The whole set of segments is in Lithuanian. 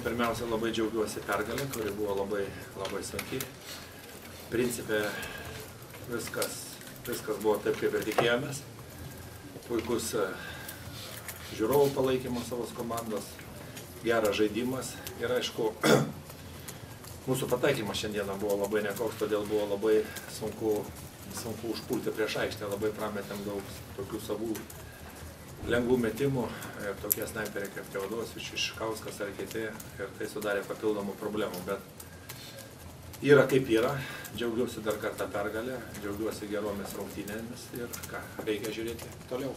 Pirmiausia, labai džiaugiuosi pergalę, kuri buvo labai sunki. Principe viskas buvo taip, kaip ir tikėjomės. Puikus žiūrovų palaikymas savos komandos, geras žaidimas ir aišku, mūsų pataikymas šiandieną buvo labai nekoks, todėl buvo labai sunku užpulti prieš aikštę, labai prametėm daug tokių savų lengvų metimų ir tokie snaiperiai kaip Teodosičius, Šikauskas ar kiti ir tai sudarė papildomų problemų, bet yra kaip yra, džiaugiuosi dar kartą pergalę, džiaugiuosi geromis rungtynėmis ir ką, reikia žiūrėti toliau.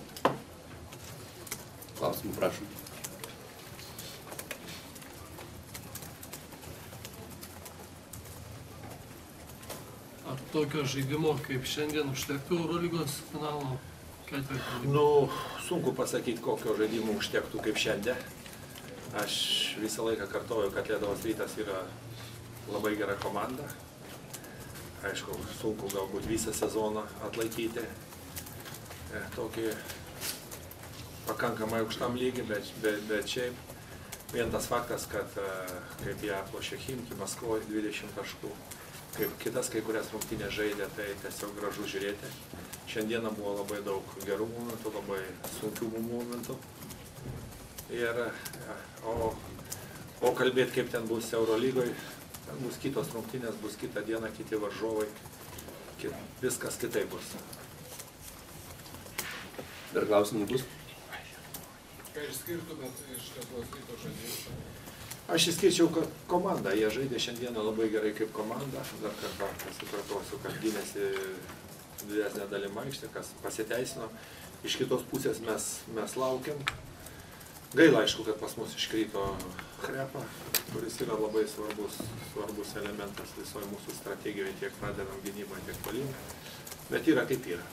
Klausimų prašom. Ar tokio žaidimo kaip šiandien užtektų Eurolygos finalo ketvirtfinalio? Nu, sunku pasakyti, kokio žaidimo užtektų kaip šiandien. Aš visą laiką kartoju, kad Lietuvos Rytas yra labai gera komanda. Aišku, sunku galbūt visą sezoną atlaikyti tokį pakankamai aukštam lygį, bet šiaip vien tas faktas, kad kaip jie aplošė Chimki, Maskvoje 20 taškų, kaip kitas kai kurias rungtynės žaidė, tai tiesiog gražu žiūrėti. Šiandieną buvo labai daug gerų momentų, labai sunkių momentų. O kalbėti, kaip ten bus Eurolygoje, ten bus kitos rungtynės, bus kitą dieną, kiti varžovai, viskas kitaip bus. Dar klausimų bus? Ką išskirtumėt iš Lietuvos Ryto žaidėjų? Aš išskirčiau komandą, jie žaidė šiandieną labai gerai kaip komanda, dar kartą pasikartosiu, kad gynėsi didesnė dalim aikštė, kas pasiteisino. Iš kitos pusės mes laukiam. Gaila, aišku, kad pas mus iškrito Hrepa, kuris yra labai svarbus elementas visoje mūsų strategijoje, tiek pradedam gynybą, tiek puolimą. Bet yra kaip yra.